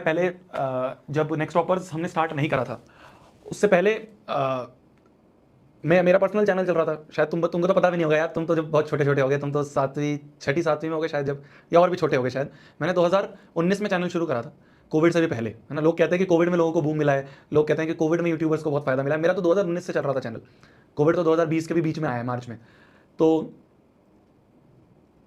पहले जब next toppers हमने स्टार्ट नहीं करा था, उससे पहले मेरा पर्सनल चैनल चल रहा था। शायद तुमको तो पता भी नहीं होगा यार, तुम तो जब बहुत छोटे छोटे हो गए, तुम तो 6वीं 7वीं में हो गए शायद जब, या और भी छोटे हो गए शायद। मैंने 2019 में चैनल शुरू करा था, कोविड से भी पहले, है ना। लोग कहते हैं कि कोविड में लोगों को बूम मिला है, लोग कहते हैं कि कोविड में यूट्यूबर्स को बहुत फायदा मिला है। मेरा तो 2019 से चल रहा था चैनल, कोविड तो 2020 के भी बीच में आया है, मार्च में। तो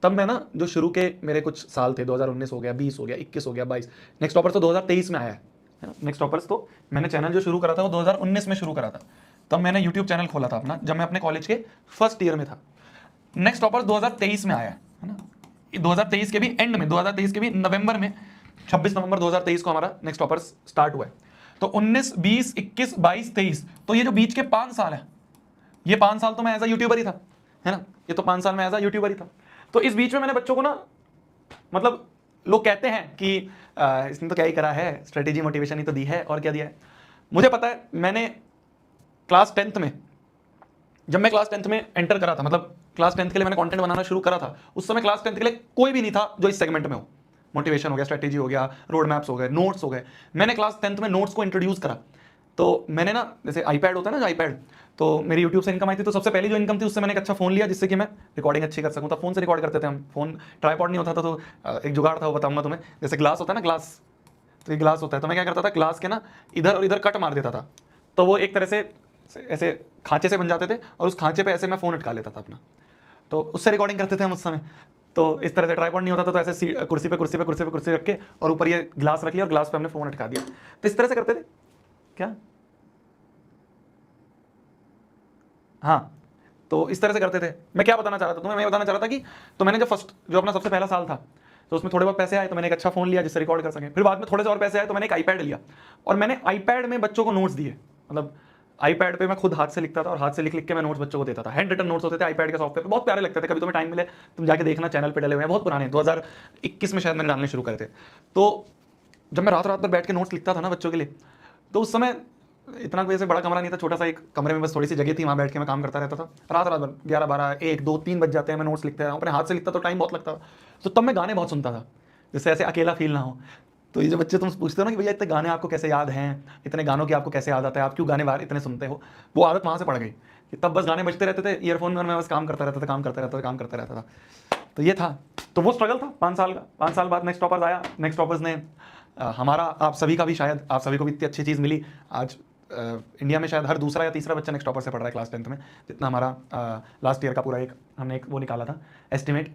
तब मैं ना जो शुरू के मेरे कुछ साल थे, 2019 हो गया, 20 हो गया, 21 हो गया, 22, नेक्स्ट टॉपर्स तो 2023 में आया है ना। नेक्स्ट टॉपर्स तो मैंने चैनल जो शुरू करा था वो 2019 में शुरू करा था। तब मैंने यूट्यूब चैनल खोला था अपना, जब मैं अपने कॉलेज के फर्स्ट ईयर में था। नेक्स्ट टॉपर्स 2023 में आया है ना। 2023 के भी एंड में, 2023 के भी नवंबर में, 26 नवंबर 2023 को हमारा नेक्स्ट टॉपर्स स्टार्ट हुआ है। तो 19, 20, 21, 22, 23, तो ये जो बीच के 5 साल है, ये 5 साल तो मैं एज अ यूट्यूबर ही था, है ना। ये तो 5 साल में एज अ यूट्यूबर ही था। तो इस बीच में मैंने बच्चों को ना, मतलब लोग कहते हैं कि इसने तो क्या ही करा है, स्ट्रेटेजी मोटिवेशन ही तो दी है, और क्या दिया है। मुझे पता है, मैंने क्लास 10th में, जब मैं क्लास 10th में एंटर करा था, मतलब क्लास 10th के लिए मैंने कंटेंट बनाना शुरू करा था, उस समय क्लास 10th के लिए कोई भी नहीं था जो इस सेगमेंट में हो। मोटिवेशन हो गया, स्ट्रेटेजी हो गया, रोड मैप्स हो गए, नोट्स हो गए। मैंने क्लास 10th में नोट्स को इंट्रोड्यूस करा। तो मैंने ना, जैसे आईपैड होता है ना, जो आईपैड, तो मेरी यूट्यूब से इनकम आई थी, तो सबसे पहली जो इनकम थी उससे मैंने एक अच्छा फोन लिया, जिससे कि मैं रिकॉर्डिंग अच्छी कर सकूं। तब फोन से रिकॉर्ड करते थे हम, फोन ट्राइपॉड नहीं होता था, तो एक जुगाड़ था, वो बताऊंगा तुम्हें। जैसे ग्लास होता है ना, ग्लास, तो ये ग्लास होता है, तो मैं क्या करता था, ग्लास के ना इधर और इधर कट मार देता था, तो वो एक तरह से ऐसे खांचे से बन जाते थे, और उस खांचे पे ऐसे मैं फोन अटका लेता था अपना, तो उससे रिकॉर्डिंग करते थे हम उस समय। तो इस तरह से ट्राइपॉड नहीं होता था, तो ऐसे कुर्सी रख के, और ऊपर ये ग्लास रख लिया, और ग्लास पे हमने फोन अटका दिया, तो इस तरह से करते थे। क्या, हाँ, तो इस तरह से करते थे। मैं क्या बताना चाह रहा था तुम्हें, मैं बताना चाह रहा था कि, तो मैंने जो अपना सबसे पहला साल था, तो उसमें थोड़े बहुत पैसे आए, तो मैंने एक अच्छा फोन लिया जिससे रिकॉर्ड कर सके। फिर बाद में थोड़े से और पैसे आए, तो मैंने एक आईपैड लिया, और मैंने आईपैड में बच्चों को नोट्स दिए। मतलब आईपैड पे मैं खुद हाथ से लिखता था, और हाथ से लिख लिख के मैं नोट्स बच्चों को देता था। हैंड रिटन नोट्स होते थे आईपैड के सॉफ्टवेयर पे, बहुत प्यारे लगते थे। कभी तुम्हें टाइम मिले तुम जाके देखना, चैनल पे डले हुए हैं, बहुत पुराने, 2021 में शायद मैंने डालने शुरू करे थे। तो जब मैं रात रात भर बैठ के नोट्स लिखता था ना बच्चों के लिए, तो उस समय इतना कोई ऐसे बड़ा कमरा नहीं था, छोटा सा एक कमरे में बस थोड़ी सी जगह थी, वहाँ बैठ के मैं काम करता रहता था। रात रात भर 11, 12, 1, 2, 3 बज जाते हैं, मैं नोट्स लिखते रहा हूँ, अपने हाथ से लिखता तो टाइम बहुत लगता था। तो तब मैं गाने बहुत सुनता था, जिससे ऐसे अकेला फील ना हो। तो ये जो बच्चे तुम पूछते हो ना कि भैया इतने गाने आपको कैसे याद हैं, इतने गानों की आपको कैसे याद आता है, आप क्यों गाने बार इतने सुनते हो, वो आदत वहाँ से पड़ गई कि तब बस गाने बजते रहते थे ईयरफोन में, और मैं बस काम करता रहता था, काम करता रहता था। तो ये था, तो वो स्ट्रगल था 5 साल का। 5 साल बाद नेक्स्ट टॉपर्स आया। नेक्स्ट टॉपर्स ने हमारा, आप सभी का भी, शायद आप सभी को भी इतनी अच्छी चीज़ मिली। आज इंडिया में शायद हर दूसरा या तीसरा बच्चा नेक्स्ट टॉपर से पढ़ रहा है क्लास 10th में, जितना हमारा लास्ट ईयर का पूरा एक हमने एक वो निकाला था एस्टिमेट।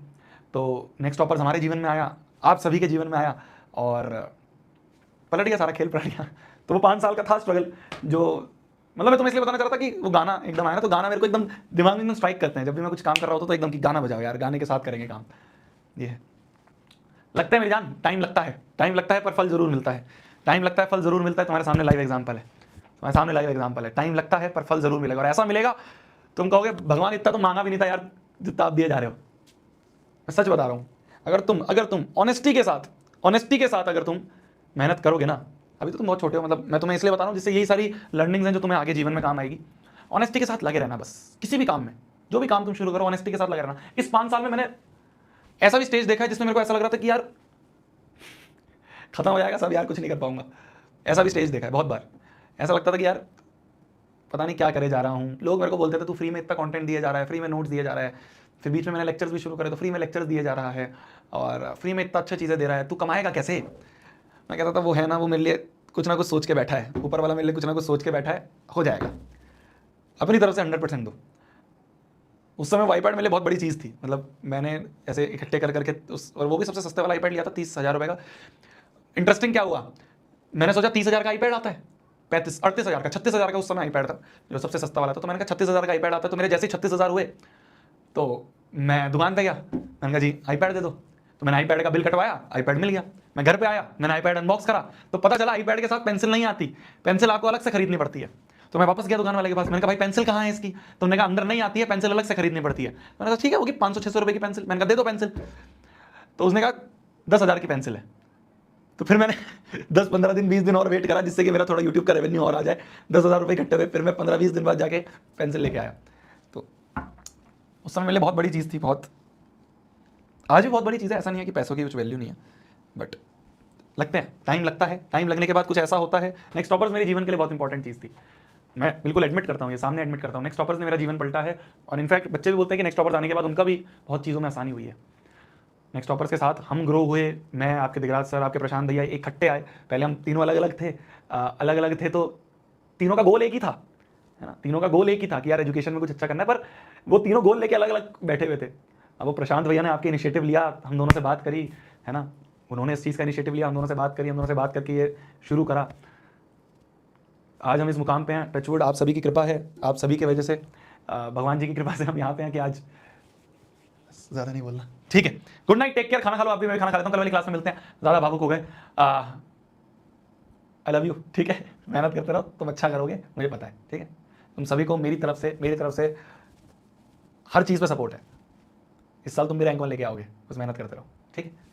तो नेक्स्ट टॉपर्स हमारे जीवन में आया, आप सभी के जीवन में आया, और पलट गया सारा खेल, पलट गया। तो वो 5 साल का था स्ट्रगल, जो मतलब मैं तुम्हें इसलिए बताना चाह रहा था कि वो गाना एकदम आया ना, तो गाना मेरे को एकदम दिमाग में एकदम स्ट्राइक करते हैं। जब भी मैं कुछ काम कर रहा होता तो एकदम कि गाना बजाओ यार, गाने के साथ करेंगे काम। ये है, लगता है मेरी जान, टाइम लगता है पर फल जरूर मिलता है। टाइम लगता है, फल जरूर मिलता है। तुम्हारे सामने लाइव एग्जांपल है, तुम्हारे सामने लाइव एग्जांपल है। टाइम लगता है पर फल जरूर मिलेगा, और ऐसा मिलेगा तुम कहोगे भगवान इतना तो मांगा भी नहीं था यार जितना आप दिए जा रहे हो। मैं सच बता रहा हूँ, अगर तुम ऑनेस्टी के साथ अगर तुम मेहनत करोगे ना, अभी तो तुम बहुत छोटे हो, मतलब मैं तुम्हें इसलिए बता रहा हूँ जिससे यही सारी लर्निंग्स हैं जो तुम्हें आगे जीवन में काम आएगी। ऑनेस्टी के साथ लगे रहना, बस किसी भी काम में, जो भी काम तुम शुरू करो ऑनेस्टी के साथ लगे रहना। इस 5 साल में मैंने ऐसा भी स्टेज देखा है जिसमें मेरे को ऐसा लग रहा था कि यार खत्म हो जाएगा सब यार, कुछ नहीं कर पाऊंगा। ऐसा भी स्टेज देखा है बहुत बार। ऐसा लगता था कि यार पता नहीं क्या करे जा रहा हूँ। लोग मेरे को बोलते थे तू फ्री में इतना कंटेंट दिए जा रहा है, फ्री में नोट्स दिए जा रहा है। फिर बीच में मैंने लेक्चर्स भी शुरू करे, तो फ्री में लेक्चर्स दिए जा रहा है, और फ्री में इतना अच्छा चीज़ें दे रहा है, तू कमाएगा कैसे। मैं कहता था वो है ना, वो मेरे लिए कुछ ना कुछ सोच के बैठा है, ऊपर वाला मेरे लिए कुछ ना कुछ सोच के बैठा है, हो जाएगा। अपनी तरफ से 100% दो। उस समय आईपैड मेरे लिए बहुत बड़ी चीज़ थी, मतलब मैंने ऐसे इकट्ठे कर करके और वो भी सबसे सस्ते वाला आईपैड लिया था 30,000 रुपये का। इंटरेस्टिंग क्या हुआ, मैंने सोचा 30,000 का आईपैड आता है, 38,000 का, 36,000 का उस समय आईपैड था जो सबसे सस्ता वाला था। तो मैंने कहा 36,000 का आईपैड आता है, तो मेरे जैसे ही 36,000 हुए तो मैं दुकान पे गया, मैंने कहा जी आईपैड दे दो। तो मैंने आईपैड का बिल कटवाया, आईपैड मिल गया। मैं घर पे आया, मैंने आईपैड अनबॉक्स करा, तो पता चला आईपैड के साथ पेंसिल नहीं आती, पेंसिल आपको अलग से खरीदनी पड़ती है। तो मैं वापस गया दुकान वाले के पास, मैंने कहा भाई पेंसिल कहाँ है इसकी। तो उन्होंने कहा अंदर नहीं आती है, पेंसिल अलग से खरीदनी पड़ती है। मैंने कहा ठीक है, होगी 500-600 रुपये की पेंसिल। मैंने कहा दे दो पेंसिल। तो उसने कहा 10,000 की पेंसिल है। तो फिर मैंने 10-15 दिन 20 दिन और वेट करा, जिससे कि मेरा थोड़ा यूट्यूब का रेवेन्यू और आ जाए। 10,000 रुपये इकट्ठे हुए, फिर मैं 15-20 दिन बाद जाके पेंसिल लेके आया। तो उस समय मेरे लिए बहुत बड़ी चीज़ थी, बहुत, आज भी बहुत बड़ी चीज़ है। ऐसा नहीं है कि पैसों की कुछ वैल्यू नहीं है, बट लगते हैं, टाइम लगता है, टाइम लगने के बाद कुछ ऐसा होता है। नेक्स्ट टॉपर्स मेरे जीवन के लिए बहुत इंपॉर्टेंट चीज़ थी, मैं बिल्कुल एडमिट करता हूँ, ये सामने एडमिट करता हूँ। नेक्स्ट टॉपर्स ने मेरा जीवन पलटा है, और इनफैक्ट बच्चे भी बोलते हैं कि नेक्स्ट टॉपर्स आने के बाद उनका भी बहुत चीज़ों में आसानी हुई है। नेक्स्ट टॉपर्स के साथ हम ग्रो हुए, मैं, आपके दिगराज सर, आपके प्रशांत भैया इकट्ठे आए। पहले हम तीनों अलग अलग थे, तो तीनों का गोल एक ही था, है ना, तीनों का गोल एक ही था कि यार एजुकेशन में कुछ अच्छा करना है, पर वो तीनों गोल लेके अलग अलग बैठे हुए थे। अब वो प्रशांत भैया ने आपके इनिशिएटिव लिया, हम दोनों से बात करी, है ना, उन्होंने इस चीज़ का इनिशिएटिव लिया, हम दोनों से बात करी, हम दोनों से बात करके ये शुरू करा। आज हम इस मुकाम पे हैं, टचवुड आप सभी की कृपा है, आप सभी की वजह से, भगवान जी की कृपा से हम यहाँ पे हैं कि आज, ज़्यादा नहीं बोलना, ठीक है। गुड नाइट, टेक केयर, खाना खा लो, आप भी, मैं खाना खा लेता हूँ, कल वाली क्लास में मिलते हैं। ज़्यादा भावुक हो गए, आई लव यू, ठीक है, मेहनत करते रहो, तुम अच्छा करोगे, मुझे पता है, ठीक है। तुम सभी को मेरी तरफ से हर चीज़ पे सपोर्ट है। इस साल तुम भी रैंक 1 लेके आओगे, बस मेहनत करते रहो, ठीक है।